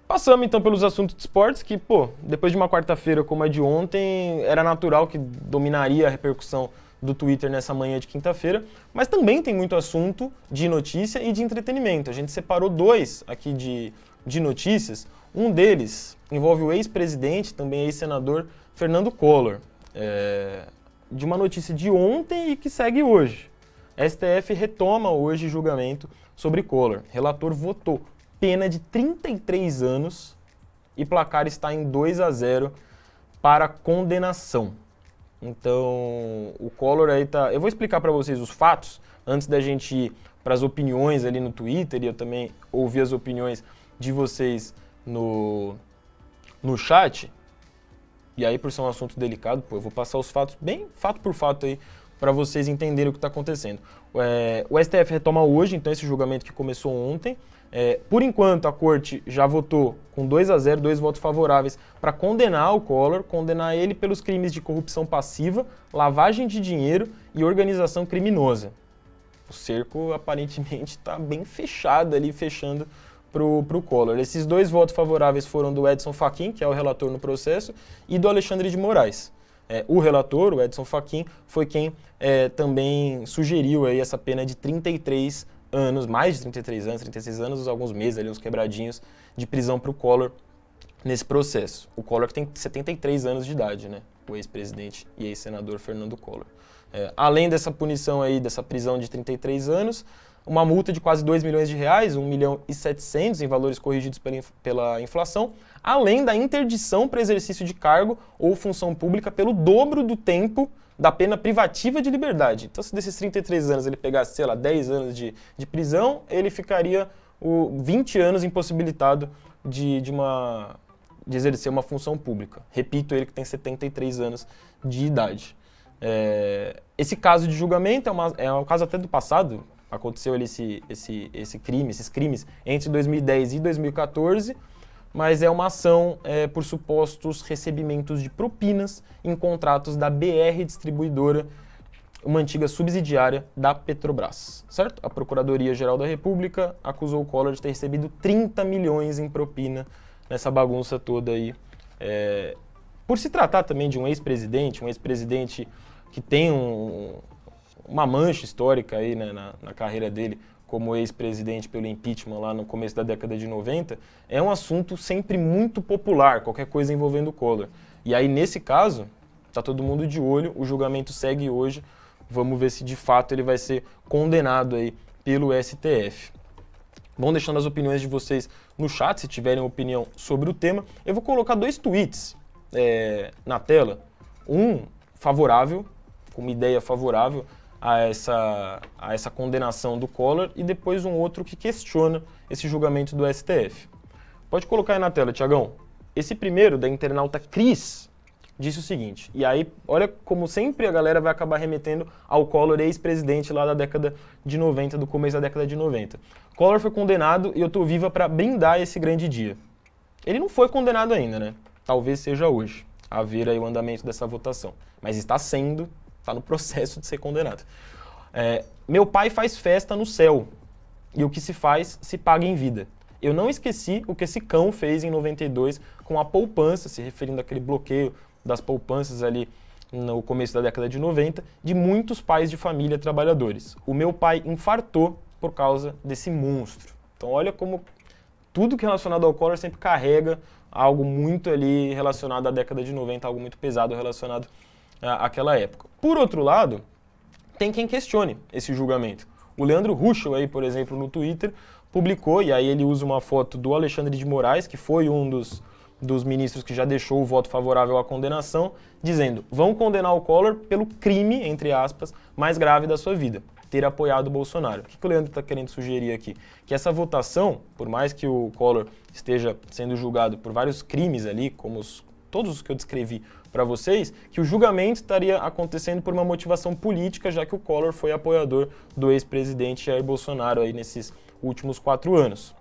Passamos então pelos assuntos de esportes que, pô, depois de uma quarta-feira como a de ontem, era natural que dominaria a repercussão do Twitter nessa manhã de quinta-feira, mas também tem muito assunto de notícia e de entretenimento. A gente separou dois aqui de notícias. Um deles envolve o ex-presidente, também ex-senador, Fernando Collor, de uma notícia de ontem e que segue hoje. A STF retoma hoje julgamento sobre Collor. Relator votou pena de 33 anos e placar está em 2-0 para condenação. Então, o Collor aí tá... Eu vou explicar para vocês os fatos, antes da gente ir para as opiniões ali no Twitter, e eu também ouvi as opiniões de vocês no chat. E aí, por ser um assunto delicado, eu vou passar os fatos, bem fato por fato aí, para vocês entenderem o que está acontecendo. O STF retoma hoje, então, esse julgamento que começou ontem. Por enquanto, a corte já votou com 2-0, 2 votos favoráveis, para condenar o Collor, condenar ele pelos crimes de corrupção passiva, lavagem de dinheiro e organização criminosa. O cerco, aparentemente, está bem fechado ali, fechando para o Collor. Esses 2 votos favoráveis foram do Edson Fachin, que é o relator no processo, e do Alexandre de Moraes. O relator, o Edson Fachin, foi quem também sugeriu aí essa pena de 33 anos, mais de 33 anos, 36 anos, alguns meses ali, uns quebradinhos de prisão para o Collor nesse processo. O Collor tem 73 anos de idade, né? O ex-presidente e ex-senador Fernando Collor. Além dessa punição aí, dessa prisão de 33 anos, uma multa de quase 2 milhões de reais, 1 milhão e 700 em valores corrigidos pela inflação, além da interdição para exercício de cargo ou função pública pelo dobro do tempo da pena privativa de liberdade. Então, se desses 33 anos ele pegasse, sei lá, 10 anos de prisão, ele ficaria 20 anos impossibilitado de exercer uma função pública. Repito, ele que tem 73 anos de idade. Esse caso de julgamento é um caso até do passado. Aconteceu esses crimes entre 2010 e 2014, mas é uma ação por supostos recebimentos de propinas em contratos da BR Distribuidora, uma antiga subsidiária da Petrobras, certo? A Procuradoria-Geral da República acusou o Collor de ter recebido 30 milhões em propina nessa bagunça toda aí. Por se tratar também de um ex-presidente que tem uma mancha histórica aí, né, na carreira dele como ex-presidente pelo impeachment lá no começo da década de 90, é um assunto sempre muito popular, qualquer coisa envolvendo o Collor. E aí, nesse caso, tá todo mundo de olho, o julgamento segue hoje, vamos ver se de fato ele vai ser condenado aí pelo STF. Vão deixando as opiniões de vocês no chat, se tiverem opinião sobre o tema. Eu vou colocar 2 tweets na tela, um favorável, com uma ideia favorável a essa condenação do Collor, e depois um outro que questiona esse julgamento do STF. Pode colocar aí na tela, Tiagão. Esse primeiro, da internauta Cris, disse o seguinte, e aí, olha como sempre a galera vai acabar remetendo ao Collor, ex-presidente lá da década de 90, do começo da década de 90. Collor foi condenado e eu tô viva para brindar esse grande dia. Ele não foi condenado ainda, né? Talvez seja hoje, a ver aí o andamento dessa votação. Mas está no processo de ser condenado. Meu pai faz festa no céu, e o que se faz se paga em vida. Eu não esqueci o que esse cão fez em 92 com a poupança, se referindo àquele bloqueio das poupanças ali no começo da década de 90, de muitos pais de família trabalhadores. O meu pai infartou por causa desse monstro. Então olha como tudo que é relacionado ao Collor sempre carrega algo muito ali relacionado à década de 90, algo muito pesado relacionado àquela época. Por outro lado, tem quem questione esse julgamento. O Leandro Ruschel, aí, por exemplo, no Twitter, publicou, e aí ele usa uma foto do Alexandre de Moraes, que foi um dos ministros que já deixou o voto favorável à condenação, dizendo: vão condenar o Collor pelo crime, entre aspas, mais grave da sua vida, ter apoiado o Bolsonaro. O que o Leandro está querendo sugerir aqui? Que essa votação, por mais que o Collor esteja sendo julgado por vários crimes ali, como todos os que eu descrevi para vocês, que o julgamento estaria acontecendo por uma motivação política, já que o Collor foi apoiador do ex-presidente Jair Bolsonaro aí nesses últimos 4 anos,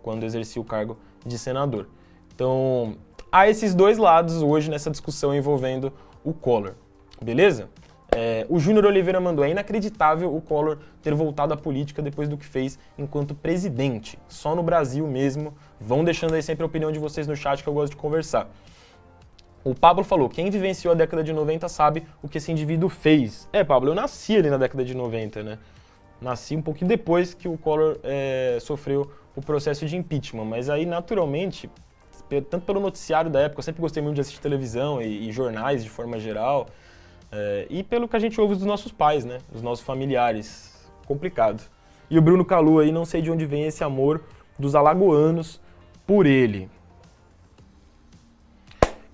quando exercia o cargo de senador. Então, há esses dois lados hoje nessa discussão envolvendo o Collor, beleza? O Júnior Oliveira mandou: é inacreditável o Collor ter voltado à política depois do que fez enquanto presidente. Só no Brasil mesmo. Vão deixando aí sempre a opinião de vocês no chat que eu gosto de conversar. O Pablo falou: quem vivenciou a década de 90 sabe o que esse indivíduo fez. Pablo, eu nasci ali na década de 90, né? Nasci um pouquinho depois que o Collor sofreu o processo de impeachment, mas aí naturalmente, tanto pelo noticiário da época, eu sempre gostei muito de assistir televisão e jornais de forma geral, e pelo que a gente ouve dos nossos pais, né? Dos nossos familiares. Complicado. E o Bruno Calu aí, não sei de onde vem esse amor dos alagoanos por ele.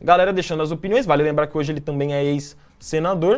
Galera deixando as opiniões, vale lembrar que hoje ele também é ex-senador.